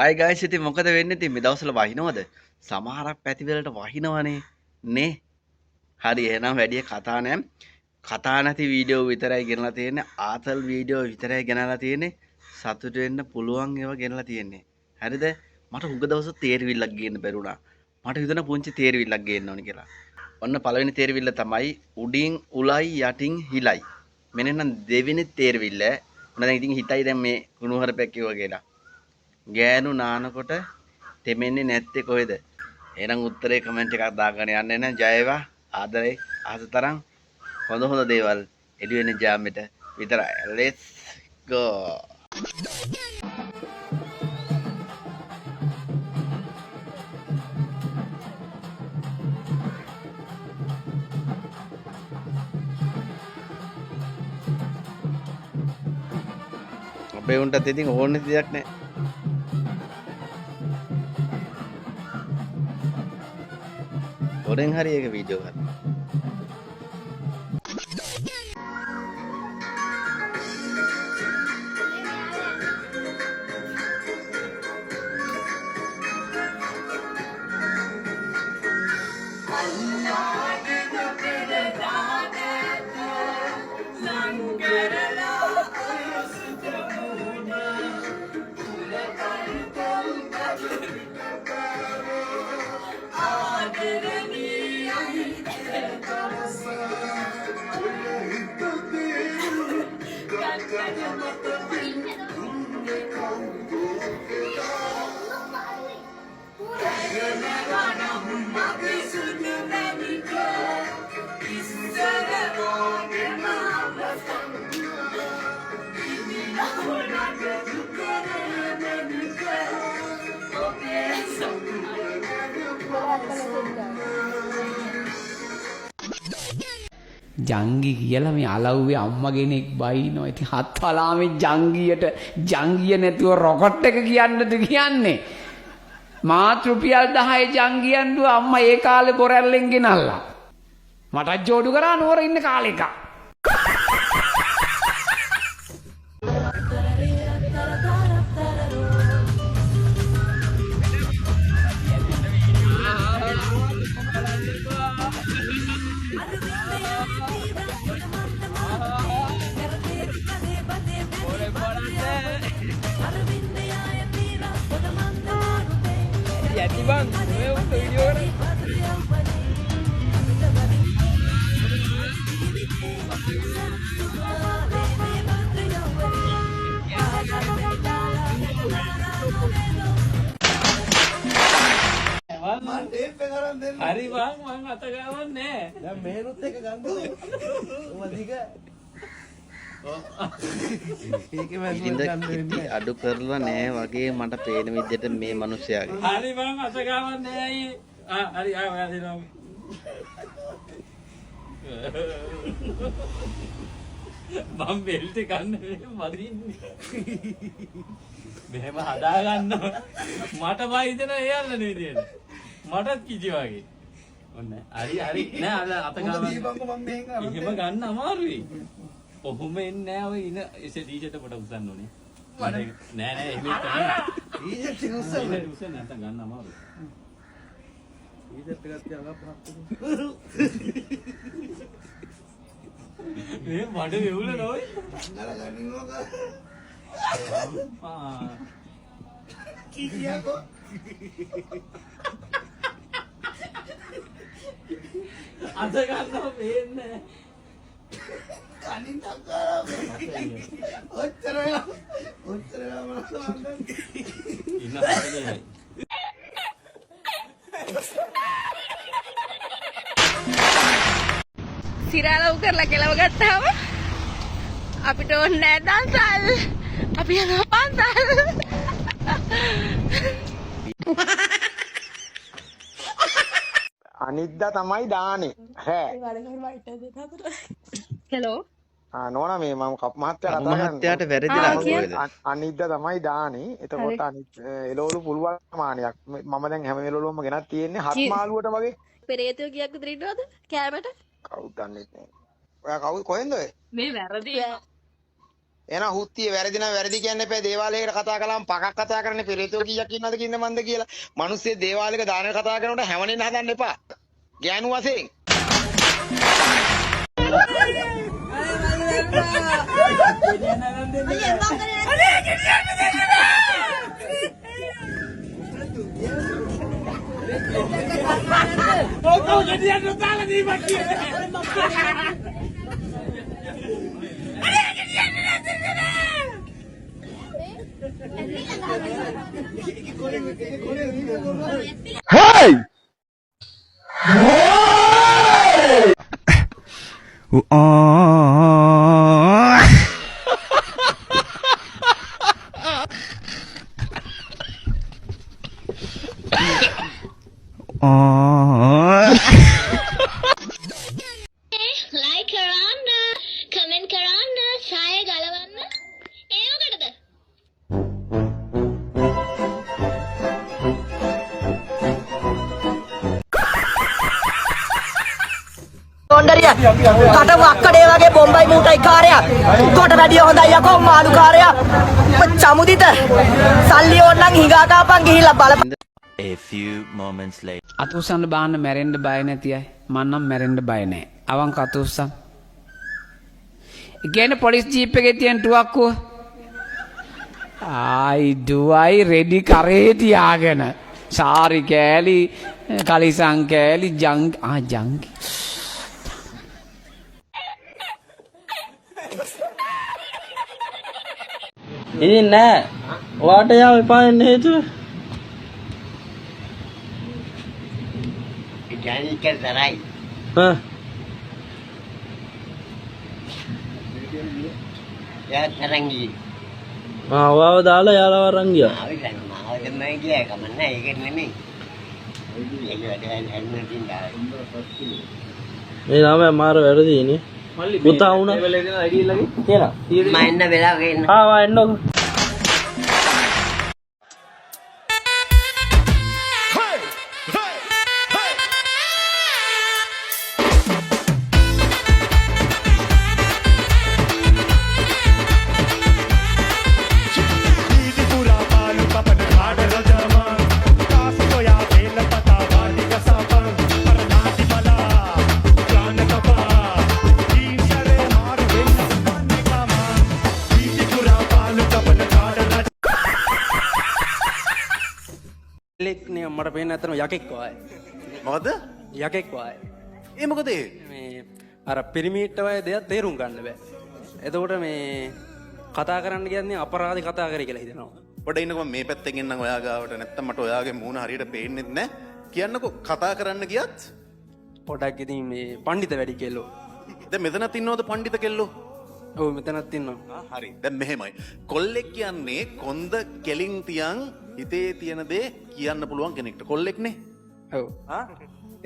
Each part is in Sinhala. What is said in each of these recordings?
අය ගයිස් ඉතින් මොකද වෙන්නේ ඉතින් මේ දවස්වල වහිනවද? සමහරක් පැතිවලට වහිනවනේ නේ. හරි එහෙනම් වැඩි කතා නැහැ. කතා නැති වීඩියෝ විතරයි ගෙනලා තියෙන්නේ. ආතල් වීඩියෝ විතරයි ගෙනලා තියෙන්නේ. සතුට වෙන්න පුළුවන් ඒවා ගෙනලා තියෙන්නේ. හරිද? මට හුඟ දවස් තේරවිල්ලක් ගේන්න බැරුණා. මට හිතුණා පුංචි තේරවිල්ලක් ගේන්න ඕනේ කියලා. ඔන්න පළවෙනි තේරවිල්ල තමයි උඩින් උලයි යටින් හිලයි. මෙන්න නම් දෙවෙනි තේරවිල්ල. ඔන්න දැන් ඉතින් හිතයි දැන් මේ කුණුහරුපයක් කිව්වා කියලා. ගෑනු නානකොට තෙමෙන්නේ නැත්තේ කොහෙද? එහෙනම් උත්තරේ කමෙන්ට් එකක් දාගෙන යන්න එන ජය වේවා. ආදරේ ආස තරම් හොඳ හොඳ දේවල් එළි වෙන ජාමෙට විතරයි. Let's go. අපේ උන්ටත් ඉතින් ඕනේ දෙයක් නැහැ. හොරෙන් හරි එක වීඩියෝ එකක්. ජංගි කියලා මේ අලව්වේ අම්මා කෙනෙක් බයිනවා. ඉතින් හත් වලාමේ ජංගිය නැතුව රොකට් එක කියන්නද කියන්නේ. මාත් රුපියල් 10 ජංගියන් දුව අම්මා ඒ කාලේ බොරැල්ලෙන් ගෙනල්ලා. මටත් ජෝඩු කරා නෝර ඉන්න කාලේ එක. Jadi bang, gue untuk video ini. Hari bang, bang kata kawan nih. Ya menurut ke ganteng. Matiga. ඉතින් අඩු කරලා නෑ වගේ මට පේන විදිහට මේ මිනිස්යාගේ. හරි බං අත ගාවන්නේ ඇයි? හරි ආවද නෝ. මම බෙල්ට් ගන්න මදින්නේ. මෙහෙම හදා ගන්නවා. මට වයිදන එයල්ල නෙවිදියට. මටත් කිසි වගේ. ඔන්න හරි නෑ අත ගාවන්නේ. එහෙම ගන්න අමාරුයි. ඔහොම එන්නේ නෑ ඔය ඉන ඉසේ ටීෂර්ට් පොඩ උස්සන්න ඕනේ. නෑ එහෙම තමයි. ටීෂර්ට් එක උස්සන්න. උස්සන්න නැත්නම් ගන්න අමාරුයි. ටීෂර්ට් එකක් තියලා පහක්. මේ මඩ වෙවුල නෝයි. නර ගනින්නෝක. කීකියකෝ. අද ගන්නවා පේන්නේ. කලින් තක්කාරා ඔච්චර ඉන්න හරියයි සිරාලව් කරලා කෙලව ගත්තාම අපිට ඕනේ නැහැ දන්සල්. අපි යනවා පන්සල්. අනිද්දා තමයි දානේ. හැ. හෙලෝ. නෝනා මේ මම මහත්තයා කතා මහත්තයාට වැරදිලා කොහෙද? අනිද්දා තමයි දානේ. එතකොට එළවලු පුළුවන් ප්‍රමාණයක්. මම දැන් හැම එළවලුවම ගෙනත් තියෙන්නේ හත් මාළුවට වගේ. පෙරේතයෝ කීයක් විතර ඉන්නවද කෑමට? කවුද දන්නේ නැහැ. ඔයා කවුද කොහෙන්ද ඔය? මේ වැරදි. එහෙනම් හුත්තිය වැරදි නම් වැරදි කියන්න එපා. දේවාලයකට කතා කළාම පකක් කතා කරන්නේ පෙරේතෝ කීයක් ඉන්නවද කියන්න මන්ද කියලා. මිනිස්සේ දේවාලයක දානට කතා කරනකොට හැවණෙන්න හදන්න එපා. ගෑනු වශයෙන්. ලයික් කරන්න කමෙන්ට් කරන්න ෂෙයා ගලවන්න ඒ මොකටද කොණ්ඩරිය කට වක්කඩේ වගේ බොම්බයි මූටයි කාර්යයක් කොට වැඩිය හොඳයි යකෝ මාළු කාර්යයක් චමුදිත සල්ලි ඕනනම් හිඟා කාපන් ගිහිල්ලා බලපන්. A few moments later. අතුස්සන්න බාන්න මැරෙන්ඩ බය නැති අයි මන්නම් මැරෙන්ඩ බය නෑ අවං අතුස්සන් එකන පොලිස් ජීප් එක තියෙන් ටුවක්කුව ආයිඩුවයි රෙඩි කරේතියාගෙන සාරි කෑලි කලිසං කෑලි ජංකි ඉතින් නෑ ඔයාට යාම එපා වෙන්න හේතුව ඔයාව දාලා යාළුවා අරන් ගියා මේ ළමයා මාර වැරදිනේ පුතා වුණා කියලා මම එන්න වෙලාවක එන්න ආ එන්නකො නේ මට පේන්නේ නැත්තම යකෙක් වයි. මොකද? යකෙක් වයි. ඒ මොකද ඒ? මේ අර පිරිමීට්ට වගේ දෙයක් තේරුම් ගන්න බෑ. එතකොට මේ කතා කරන්න කියන්නේ අපරාධි කතා කරේ කියලා හිතෙනවා. පොඩ ඉන්නකො මේ පැත්තෙන් එන්නම් ඔයා ගාවට නැත්තම් මට ඔයාගේ මූණ හරියට පේන්නෙත් නැහැ. කියන්නකෝ කතා කරන්න ගියත් පොඩක් ඉතින් මේ පඬිත වැඩි කෙල්ලෝ. දැන් මෙතනත් ඉන්නවද පඬිත කෙල්ලෝ? ඔව් මෙතනත් ඉන්නවා. හරි. දැන් මෙහෙමයි. කොල්ලෙක් කියන්නේ කොන්ද කෙලින් තියන් හිතේ තියෙන දේ කියන්න පුළුවන් කෙනෙක්ට. කොල්ලෙක්නේ. ඔව්.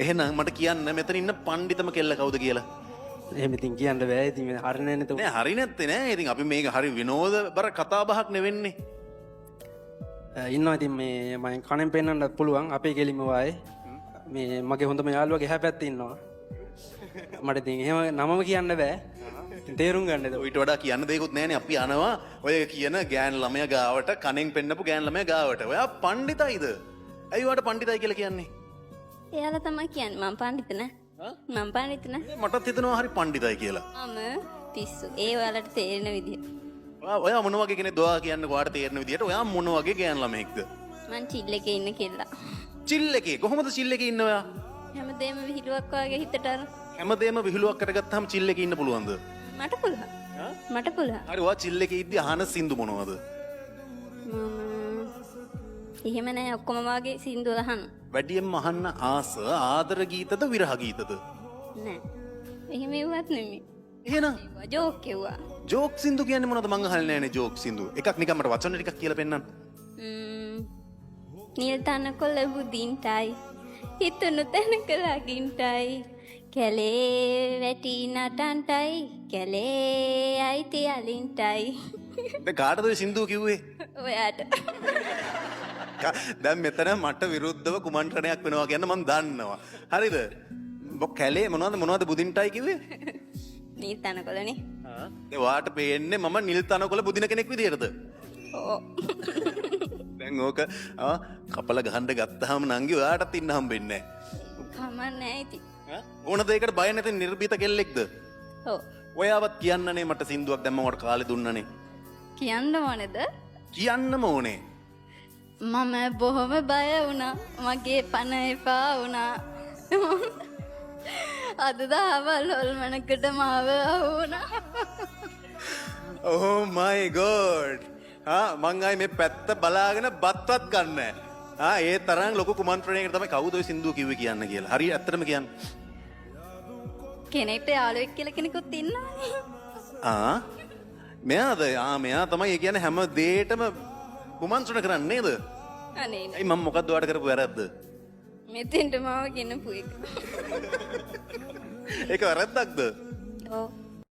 එහෙනම් මට කියන්න මෙතන ඉන්න පඬිතම කෙල්ල කවුද කියලා. එහෙම ඉතින් කියන්න බෑ. ඉතින් මේ හරිනේ නැතෝ. නෑ හරි නැත්තේ නෑ. ඉතින් අපි මේක හරි විනෝද බර කතා බහක් නෙවෙන්නේ. ඉන්නවා ඉතින් මේ මම කණෙන් පෙන්නන්නත් පුළුවන්. අපේ කෙලිම වායේ. මේ මගේ හොඳම යාළුවාගේ එහා පැත්තේ ඉන්නවා. මට ඉතින් එහෙම නමම කියන්න බෑ. ඉතින් තේරුම් ගන්න එතකොට. ඊට වඩා කියන්න දෙයක්වත් නෑනේ. අපි යනවා ඔය කියන ගෑන් ළමයා ගාවට කණෙන් පෙන්නපු ගෑන් ළමයා ගාවට. ඔයා පඬිතයිද? ඇයි ඔයාට පඬිතයි කියලා කියන්නේ? එයාලා තමයි කියන්නේ මම පඬිත නෑ මම පඬිත නෑ මටත් හිතෙනවා හරි පඬිතයි කියලා. මම පිස්සු ඒ ඔයාලට තේරෙන විදියට ඔයා මොන වගේ කෙනෙක්ද ඔයා කියන්නේ ඔයාට තේරෙන විදියට ඔයා මොන වගේ ගෑන් ළමෙක්ද? මං චිල් එකේ ඉන්න කෙල්ලා. චිල් එකේ කොහොමද චිල් එකේ ඉන්න ඔයා? හැමදේම විහිළුවක් වගේ හිතට අර හැමදේම විහිළුවක් කරගත්තාම චිල් එකේ ඉන්න පුළුවන්ද? මට පුළුවන්. මට පුළුවන්. හරි ඔයා චිල් එකේ ඉද්දි අහන සින්දු මොනවද? එහෙම නෑ ඔක්කොම වාගේ සින්දු අහන්න. වැඩියෙන්ම අහන්න ආස ආදර ගීතද විරහ ගීතද? නෑ. එහෙම ඉවත් නෙමෙයි. එහෙනම් ජෝක් කිව්වා. ජෝක් සින්දු කියන්නේ මොනවද මං අහන්නේ නෑනේ ජෝක් සින්දු. එකක් නිකන් මට වචන ටිකක් කියලා පෙන්නන්න. නිල් තනකොළ බුදින්ටයි හිතුණු තැනක ලගින්ටයි කැලේ වැටි නටන්ටයි කැලේ අයිති අලින්ටයි. දැන් කාටද ඔය සින්දුව කිව්වේ? ඔයාට. දැන් මෙතන මට විරුද්ධව කුමන්ත්‍රණයක් වෙනවා කියන්න මම දන්නවා. හරිද? කැලේ මොනවද බුදින්ටයි කිව්වේ? නිල් තනකොළනේ. වාට පේන්නේ මම නිල් තනකොළ පුදින කෙනෙක් විදිහටද? ඕ දැන් ඕක කපල ගහන්න ගත්තාම නංගි ඔයාටත් ඉන්න හම්බෙන්නේ කමන්නේ ඉති නැහැ. ඕන දෙයකට බය නැති නිර්භීත කෙල්ලෙක්ද? ඕ ඔයාවත් කියන්නනේ මට සින්දුවක් දැම්ම මට කාලේ දුන්නනේ. කියන්න ඕනේද කියන්නම ඕනේ. මම බොහොම බය වුණා මගේ පණ එපා වුණා අද දහවල් හොල්මනකට මාව වුණා Oh my god. මං ආයේ මේ පැත්ත බලාගෙන බත්වත් ගන්න. ඒ තරම් ලොකු කුමන්ත්‍රණයකට තමයි කවුද ඔය සින්දුව කිව්වේ කියන්න කියලා. හරි ඇත්තටම කියන්න. කෙනෙක්ට යාළුවෙක් කියලා කෙනෙකුත් ඉන්නවා මෙයාද? මෙයා තමයි ඒ කියන්නේ හැම දෙයකටම කුමන්ත්‍රණ කරන්නේ නේද? අනේ ඒ මම මොකද්ද ඔයාලට කරපු වැරද්ද? මෙතෙන්ට මාව ගෙනපු එක ඒක වැරද්දක්ද? ඔව්